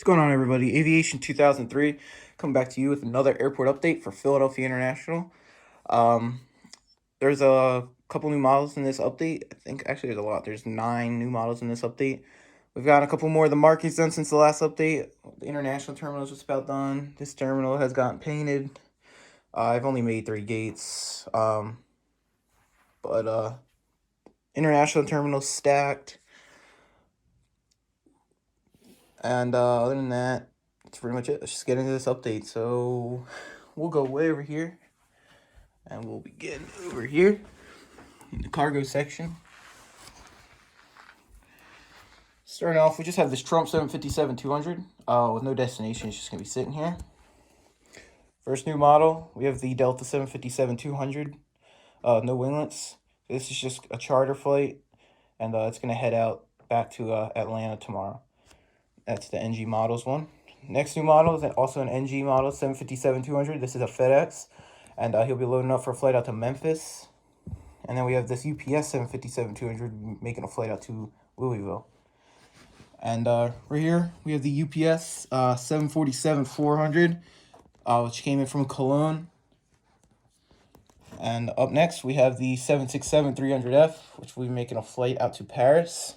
going on, everybody? Aviation 2003 coming back to you with another airport update for Philadelphia International. Um, there's a couple new models in this update. I think actually there's a lot. There's 9 new models in this update. We've got a couple more of the markings done since the last update. The international terminal is just about done. This terminal has gotten painted. I've only made 3 gates. But international terminal stacked. And other than that, that's pretty much it. Let's just get into this update. So we'll go way over here. And we'll begin over here in the cargo section. Starting off, we just have this Trump 757-200 with no destination. It's just going to be sitting here. First new model, we have the Delta 757-200, no winglets. This is just a charter flight, and it's going to head out back to Atlanta tomorrow. That's the NG models one. Next new model is also an NG model, 757-200. This is a FedEx, and he'll be loading up for a flight out to Memphis. And then we have this UPS 757-200 making a flight out to Louisville. And right here, we have the UPS 747-400, which came in from Cologne. And up next, we have the 767-300F, which will be making a flight out to Paris.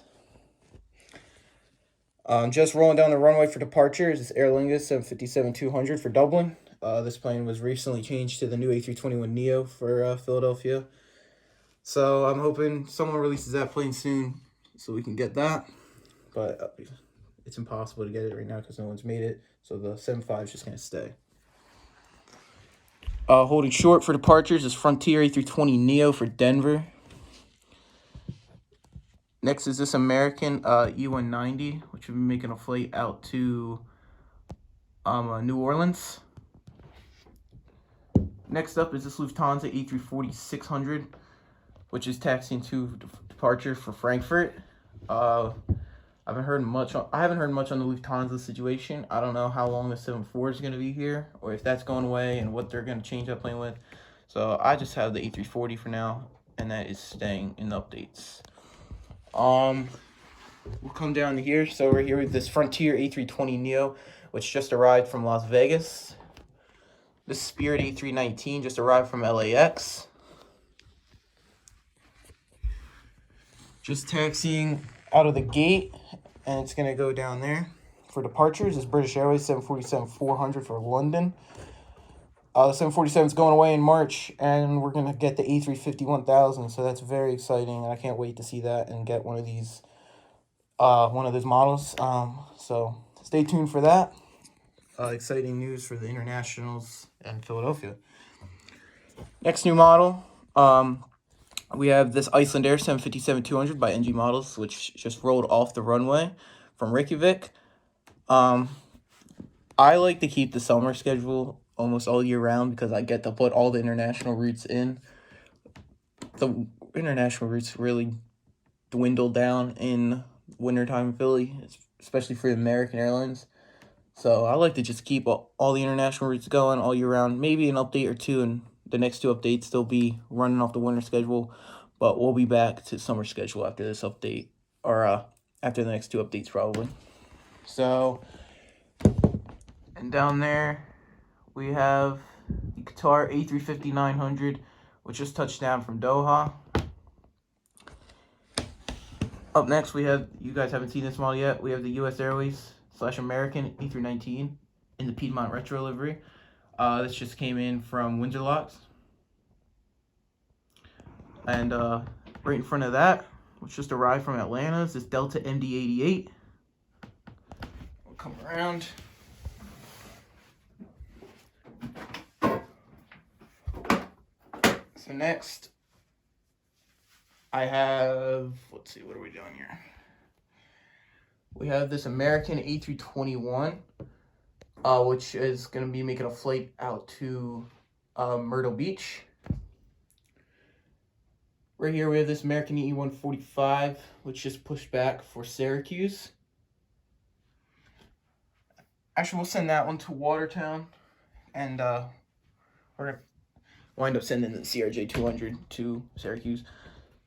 Just rolling down the runway for departure is this Aer Lingus 757-200 for Dublin. This plane was recently changed to the new A321neo for Philadelphia. So I'm hoping someone releases that plane soon so we can get that. But it's impossible to get it right now because no one's made it. So the 75 is just going to stay. Holding short for departures is Frontier A320neo for Denver. Next is this American E190, which will be making a flight out to New Orleans. Next up is this Lufthansa A340-600, which is taxiing to departure for Frankfurt. I haven't heard much on the Lufthansa situation. I don't know how long the 74 is going to be here, or if that's going away, and what they're going to change that plane with. So I just have the A340 for now, and that is staying in the updates. We'll come down to here. So we're here with this Frontier A320neo, which just arrived from Las Vegas. This Spirit A319 just arrived from LAX. Just taxiing out of the gate, and it's going to go down there. For departures, is British Airways 747-400 for London. The 747 is going away in March, and we're going to get the A350-1000, so that's very exciting. I can't wait to see that and get one of these, one of those models. So stay tuned for that. Exciting news for the internationals and Philadelphia. Next new model, we have this Iceland Air 757-200 by NG Models, which just rolled off the runway from Reykjavik. I like to keep the summer schedule almost all year round because I get to put all the international routes in. The international routes really dwindle down in wintertime in Philly, especially for American Airlines. So I like to just keep all the international routes going all year round. Maybe an update or two, and the next 2 updates they'll be running off the winter schedule. But we'll be back to summer schedule after this update, or after the next 2 updates probably. So, and down there we have the Qatar A350-900, which just touched down from Doha. Up next, we have, you guys haven't seen this model yet, we have the US Airways / American A319 in the Piedmont Retro livery. This just came in from Windsor Locks. And right in front of that, which just arrived from Atlanta, is this Delta MD-88. We'll come around. So next, I have, let's see, what are we doing here? We have this American A321, which is going to be making a flight out to Myrtle Beach. Right here we have this American E145, which just pushed back for Syracuse. Actually, we'll send that one to Watertown, and we're going to wind up sending the CRJ200 to Syracuse.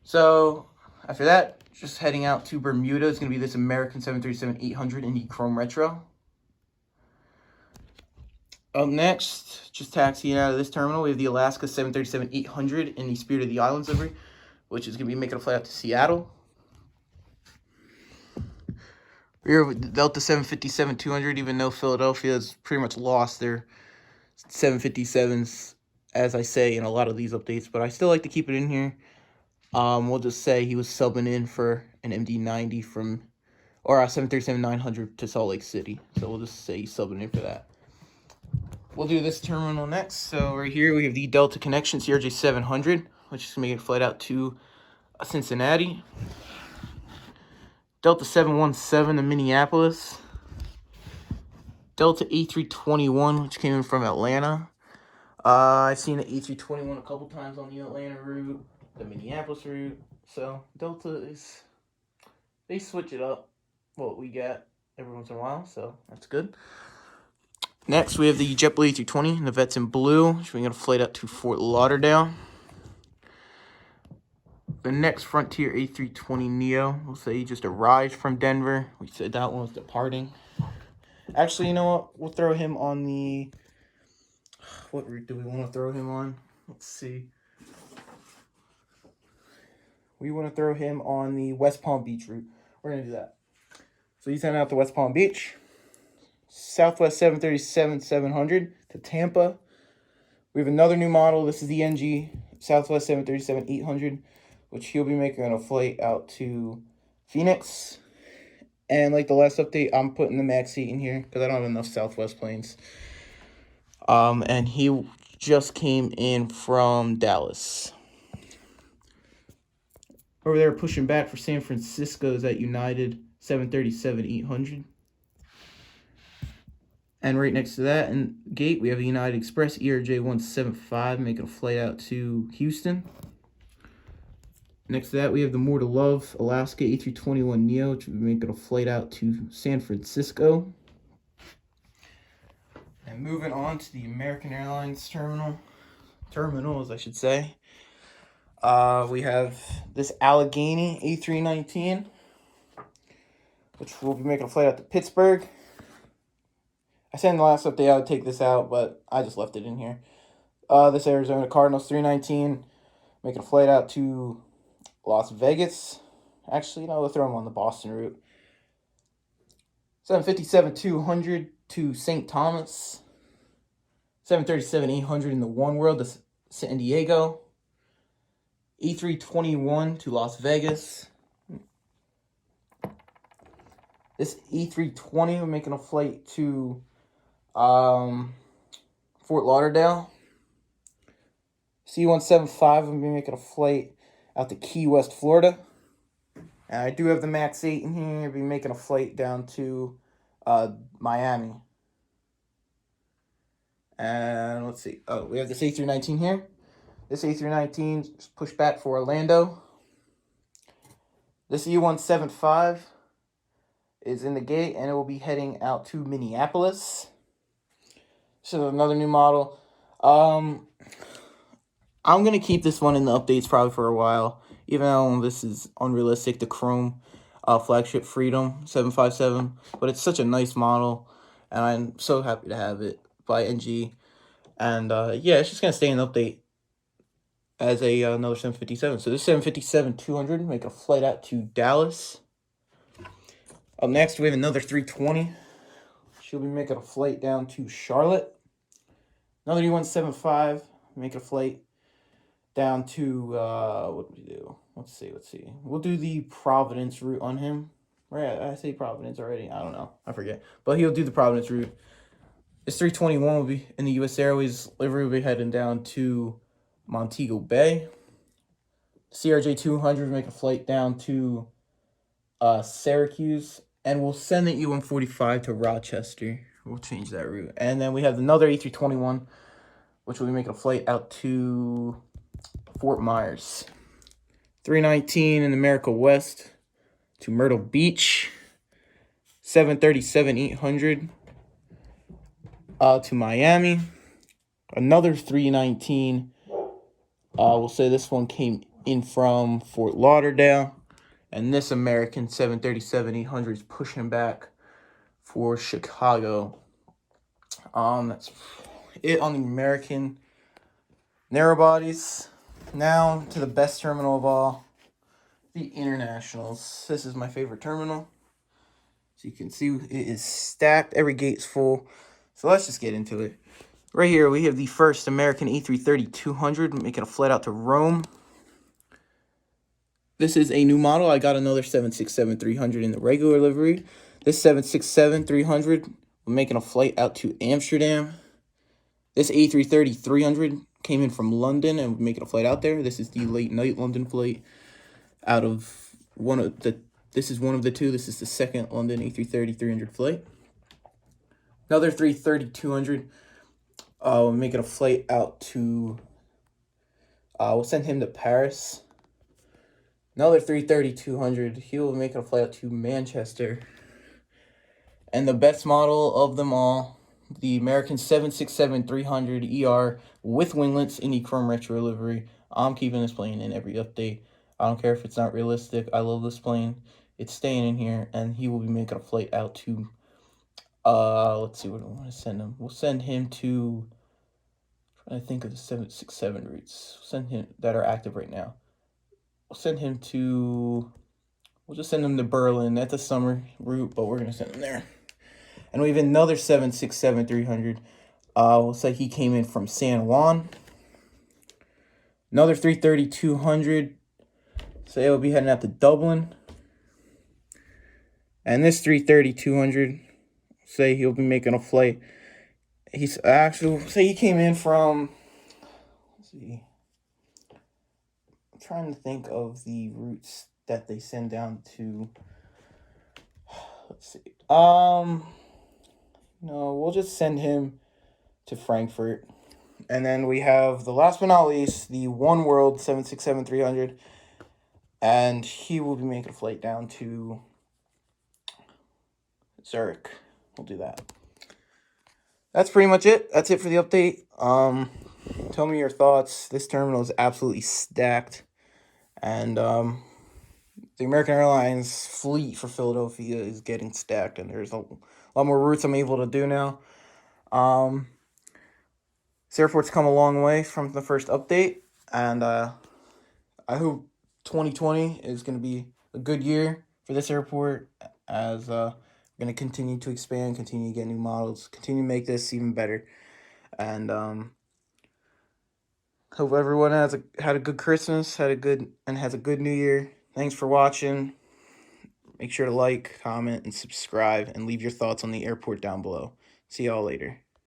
So after that, just heading out to Bermuda, it's going to be this American 737-800 Indy Chrome Retro. Up next, just taxiing out of this terminal, we have the Alaska 737-800 in the Spirit of the Islands livery, which is going to be making a flight out to Seattle. We're with the Delta 757-200, even though Philadelphia has pretty much lost their 757s, as I say in a lot of these updates, but I still like to keep it in here. We'll just say he was subbing in for an MD-90 or a 737-900 to Salt Lake City. So we'll just say he's subbing in for that. We'll do this terminal next. So right here we have the Delta Connection CRJ-700, which is going to make a flight out to Cincinnati. Delta 717 to Minneapolis. Delta A321, which came in from Atlanta. I've seen the A321 a couple times on the Atlanta route, the Minneapolis route. So Delta they switch it up, what we get every once in a while, so that's good. Next, we have the JetBlue A320, the Vets in blue, which we're going to flight out to Fort Lauderdale. The next Frontier A320neo, we'll say he just arrived from Denver. We said that one was departing. Actually, you know what? We'll throw him on the... What route do we want to throw him on? Let's see. We want to throw him on the West Palm Beach route. We're going to do that. So he's heading out to West Palm Beach. Southwest 737-700 to Tampa. We have another new model. This is the NG Southwest 737-800, which he'll be making on a flight out to Phoenix. And like the last update, I'm putting the max seat in here because I don't have enough Southwest planes. And he just came in from Dallas. Over there, pushing back for San Francisco is at United 737-800. And right next to that in gate, we have a United Express ERJ-175 making a flight out to Houston. Next to that, we have the More to Love Alaska A321neo, which will be making a flight out to San Francisco. And moving on to the American Airlines terminals, I should say. We have this Allegheny A319, which will be making a flight out to Pittsburgh. I said in the last update I would take this out, but I just left it in here. This Arizona Cardinals 319, making a flight out to Las Vegas. Actually, we'll throw them on the Boston route. 757-200 to St. Thomas. 737-800 in the One World to San Diego. E321 to Las Vegas. This E320, we're making a flight to Fort Lauderdale. C175, we'll be making a flight out to Key West, Florida. And I do have the MAX 8 in here. I'll be making a flight down to Miami. And let's see. Oh, we have this A319 here. This A319 is pushed back for Orlando. This E175 is in the gate, and it will be heading out to Minneapolis. This is another new model. I'm going to keep this one in the updates probably for a while, even though this is unrealistic, the Chrome flagship Freedom 757. But it's such a nice model, and I'm so happy to have it by NG. And yeah, it's just going to stay in the update as another 757. So this 757-200 make a flight out to Dallas. Up next, we have another 320. She'll be making a flight down to Charlotte. Another E175, making a flight down to, what do we do? Let's see. We'll do the Providence route on him. Right, I say Providence already. I don't know. I forget. But he'll do the Providence route. This 321 will be in the U.S. Airways livery. Will be heading down to Montego Bay. CRJ-200 will make a flight down to Syracuse. And we'll send the E145 to Rochester. We'll change that route. And then we have another A321, which will be making a flight out to Fort Myers. 319 in America West to Myrtle Beach. 737-800 to Miami. Another 319. We'll say this one came in from Fort Lauderdale. And this American 737-800 is pushing back for Chicago. That's it on the American narrow bodies. Now to the best terminal of all, the internationals. This is my favorite terminal. So you can see it is stacked. Every gate's full. So let's just get into it. Right here we have the first American A330-200 making a flight out to Rome. This is a new model. I got another 767-300 in the regular livery. This 767-300 making a flight out to Amsterdam. This A330-300 came in from London and making a flight out there. This is the late night London flight out of one of the. This is one of the two. This is the second London A330-300 flight. Another 330-200. Making a flight out to. We'll send him to Paris. Another 330-200. He will make a flight out to Manchester. And the best model of them all, the American 767-300 ER with winglets in the chrome retro livery. I'm keeping this plane in every update. I don't care if it's not realistic. I love this plane. It's staying in here, and he will be making a flight out to. Let's see what I want to send him. We'll send him to. I'm trying to think of the 767 routes. Send him that are active right now. We'll send him to. We'll just send him to Berlin. That's a summer route, but we're gonna send him there. And we have another 767-300. We'll say he came in from San Juan. Another 330-200. Say he'll be heading out to Dublin. And this 330-200. Say he'll be making a flight. He's actually say he came in from. Let's see. I'm trying to think of the routes that they send down to. Let's see. No, we'll just send him to Frankfurt. And then we have the last but not least, the One World 767-300. And he will be making a flight down to Zurich. We'll do that. That's pretty much it. That's it for the update. Tell me your thoughts. This terminal is absolutely stacked. And the American Airlines fleet for Philadelphia is getting stacked. And there's a lot more routes I'm able to do now. This airport's come a long way from the first update, and I hope 2020 is going to be a good year for this airport, as we're going to continue to expand, continue to get new models, continue to make this even better, and hope everyone had a good Christmas, has a good New Year. Thanks for watching. Make sure to like, comment, and subscribe, and leave your thoughts on the airport down below. See y'all later.